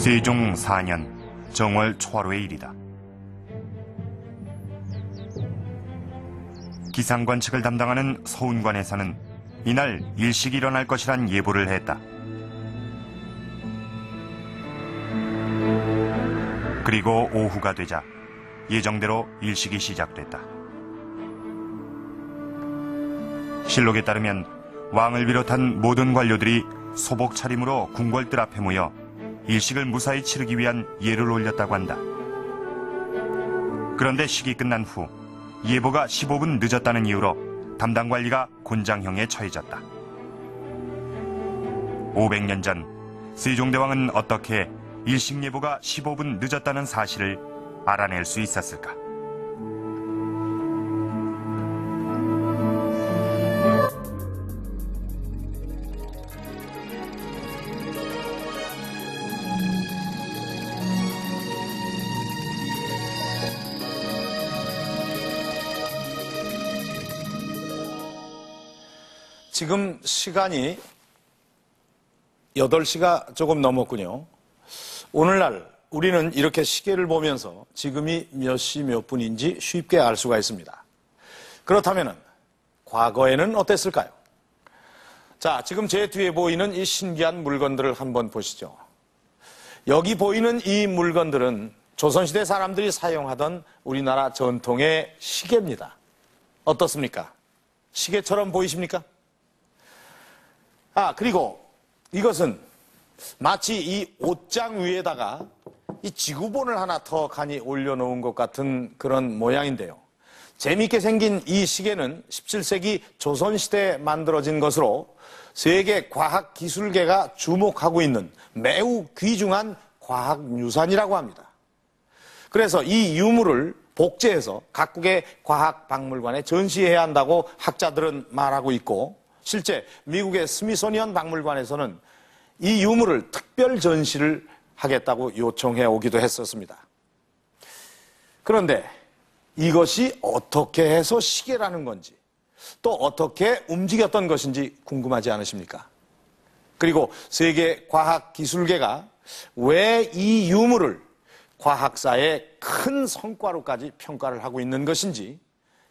세종 4년 정월 초하루의 일이다. 기상관측을 담당하는 서운관에서는 이날 일식이 일어날 것이란 예보를 했다. 그리고 오후가 되자 예정대로 일식이 시작됐다. 실록에 따르면 왕을 비롯한 모든 관료들이 소복 차림으로 궁궐뜰 앞에 모여 일식을 무사히 치르기 위한 예를 올렸다고 한다. 그런데 식이 끝난 후 예보가 15분 늦었다는 이유로 담당 관리가 곤장형에 처해졌다. 500년 전 세종대왕은 어떻게 일식 예보가 15분 늦었다는 사실을 알아낼 수 있었을까? 지금 시간이 8시가 조금 넘었군요. 오늘날 우리는 이렇게 시계를 보면서 지금이 몇 시 몇 분인지 쉽게 알 수가 있습니다. 그렇다면 과거에는 어땠을까요? 자, 지금 제 뒤에 보이는 이 신기한 물건들을 한번 보시죠. 여기 보이는 이 물건들은 조선시대 사람들이 사용하던 우리나라 전통의 시계입니다. 어떻습니까? 시계처럼 보이십니까? 그리고 이것은 마치 이 옷장 위에다가 이 지구본을 하나 더 간이 올려놓은 것 같은 그런 모양인데요. 재미있게 생긴 이 시계는 17세기 조선시대에 만들어진 것으로 세계 과학기술계가 주목하고 있는 매우 귀중한 과학유산이라고 합니다. 그래서 이 유물을 복제해서 각국의 과학박물관에 전시해야 한다고 학자들은 말하고 있고, 실제 미국의 스미소니언 박물관에서는 이 유물을 특별 전시를 하겠다고 요청해 오기도 했었습니다. 그런데 이것이 어떻게 해서 시계라는 건지, 또 어떻게 움직였던 것인지 궁금하지 않으십니까? 그리고 세계 과학기술계가 왜 이 유물을 과학사의 큰 성과로까지 평가를 하고 있는 것인지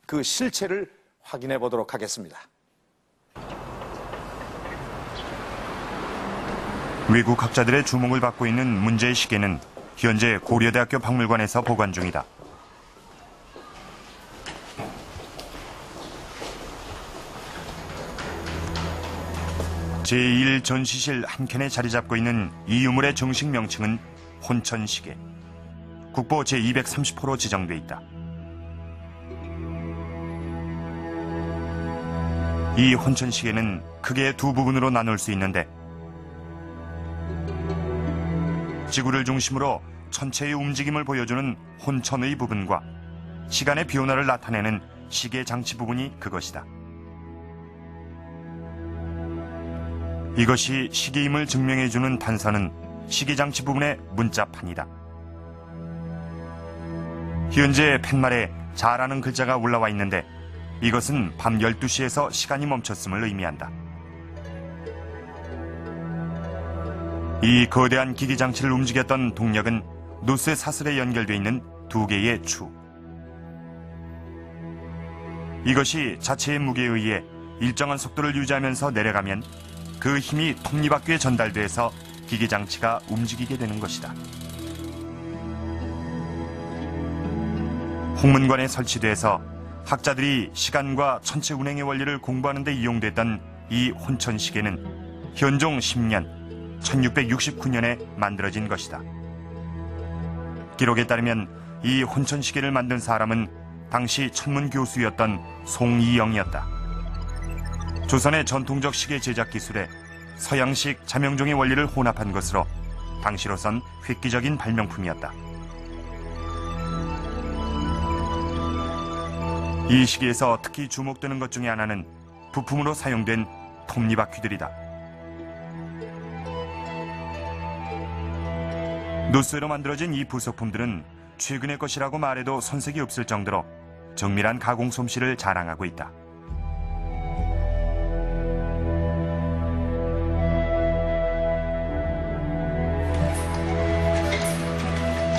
그 실체를 확인해 보도록 하겠습니다. 외국 학자들의 주목을 받고 있는 문제의 시계는 현재 고려대학교 박물관에서 보관 중이다. 제1 전시실 한켠에 자리 잡고 있는 이 유물의 정식 명칭은 혼천시계. 국보 제230호로 지정돼 있다. 이 혼천시계는 크게 두 부분으로 나눌 수 있는데, 지구를 중심으로 천체의 움직임을 보여주는 혼천의 부분과 시간의 변화를 나타내는 시계 장치 부분이 그것이다. 이것이 시계임을 증명해주는 단서는 시계 장치 부분의 문자판이다. 현재 팻말에 자라는 글자가 올라와 있는데 이것은 밤 12시에서 시간이 멈췄음을 의미한다. 이 거대한 기기 장치를 움직였던 동력은 노스의 사슬에 연결되어 있는 두 개의 추. 이것이 자체의 무게에 의해 일정한 속도를 유지하면서 내려가면 그 힘이 톱니바퀴에 전달돼서 기기 장치가 움직이게 되는 것이다. 홍문관에 설치돼서 학자들이 시간과 천체 운행의 원리를 공부하는 데 이용됐던 이 혼천시계는 현종 10년 1669년에 만들어진 것이다. 기록에 따르면 이 혼천시계를 만든 사람은 당시 천문 교수였던 송이영이었다. 조선의 전통적 시계 제작 기술에 서양식 자명종의 원리를 혼합한 것으로 당시로선 획기적인 발명품이었다. 이 시계에서 특히 주목되는 것 중에 하나는 부품으로 사용된 톱니바퀴들이다. 노쇠로 만들어진 이 부속품들은 최근의 것이라고 말해도 손색이 없을 정도로 정밀한 가공 솜씨를 자랑하고 있다.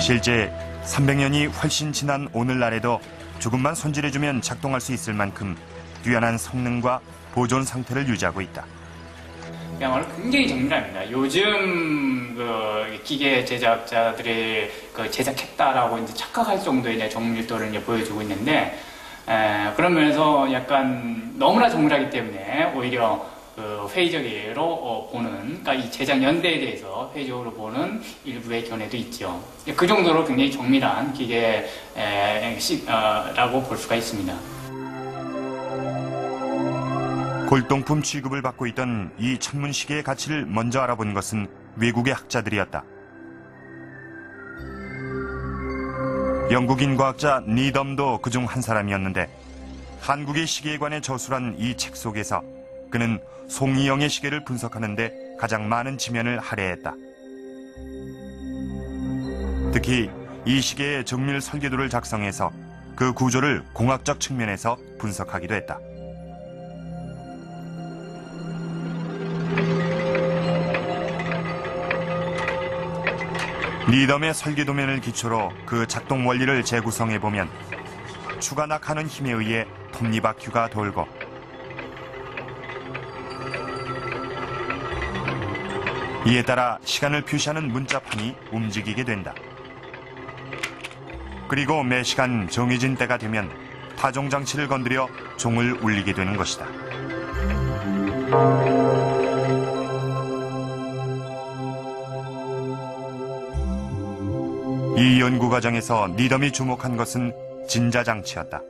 실제 300년이 훨씬 지난 오늘날에도 조금만 손질해주면 작동할 수 있을 만큼 뛰어난 성능과 보존 상태를 유지하고 있다. 그야말로 굉장히 정밀합니다. 요즘 그 기계 제작자들이 그 제작했다라고 이제 착각할 정도의 이제 정밀도를 이제 보여주고 있는데, 그런 면에서 약간 너무나 정밀하기 때문에 오히려 그 회의적으로 보는, 그러니까 이 제작 연대에 대해서 회의적으로 보는 일부의 견해도 있죠. 그 정도로 굉장히 정밀한 기계라고 볼 수가 있습니다. 골동품 취급을 받고 있던 이 천문시계의 가치를 먼저 알아본 것은 외국의 학자들이었다. 영국인 과학자 니덤도 그중 한 사람이었는데 한국의 시계에 관해 저술한 이 책 속에서 그는 송이영의 시계를 분석하는 데 가장 많은 지면을 할애했다. 특히 이 시계의 정밀 설계도를 작성해서 그 구조를 공학적 측면에서 분석하기도 했다. 니덤의 설계도면을 기초로 그 작동 원리를 재구성해보면 추가낙하는 힘에 의해 톱니바퀴가 돌고 이에 따라 시간을 표시하는 문자판이 움직이게 된다. 그리고 매 시간 정해진 때가 되면 타종장치를 건드려 종을 울리게 되는 것이다. 이 연구 과정에서 니덤이 주목한 것은 진자장치였다.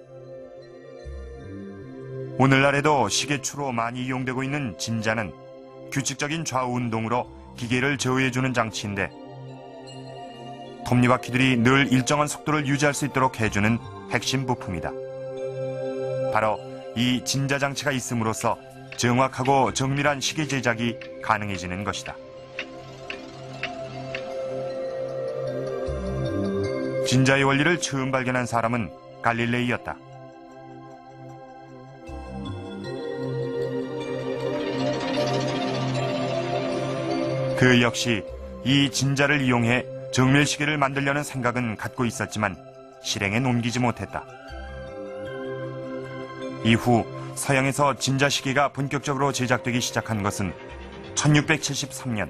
오늘날에도 시계추로 많이 이용되고 있는 진자는 규칙적인 좌우 운동으로 기계를 제어해주는 장치인데 톱니바퀴들이 늘 일정한 속도를 유지할 수 있도록 해주는 핵심 부품이다. 바로 이 진자장치가 있음으로써 정확하고 정밀한 시계 제작이 가능해지는 것이다. 진자의 원리를 처음 발견한 사람은 갈릴레이였다. 그 역시 이 진자를 이용해 정밀시계를 만들려는 생각은 갖고 있었지만 실행에 옮기지 못했다. 이후 서양에서 진자시계가 본격적으로 제작되기 시작한 것은 1673년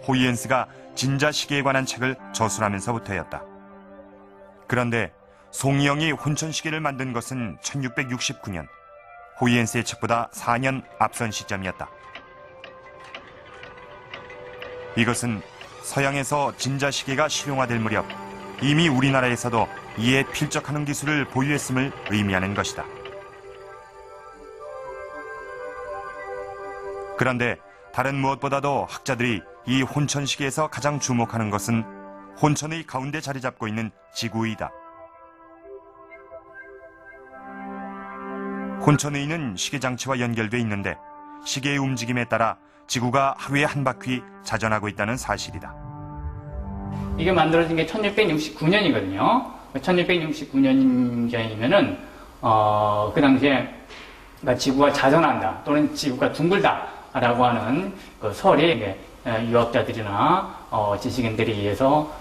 호이엔스가 진자시계에 관한 책을 저술하면서부터였다. 그런데 송이영이 혼천시계를 만든 것은 1669년, 호이엔스의 책보다 4년 앞선 시점이었다. 이것은 서양에서 진자시계가 실용화될 무렵 이미 우리나라에서도 이에 필적하는 기술을 보유했음을 의미하는 것이다. 그런데 다른 무엇보다도 학자들이 이 혼천시계에서 가장 주목하는 것은 혼천의 가운데 자리 잡고 있는 지구의다. 혼천의는 시계장치와 연결돼 있는데 시계의 움직임에 따라 지구가 하루에 한 바퀴 자전하고 있다는 사실이다. 이게 만들어진 게 1669년이거든요. 1669년이면은 그 당시에 지구가 자전한다 또는 지구가 둥글다라고 하는 그 설이 유학자들이나 지식인들에 의해서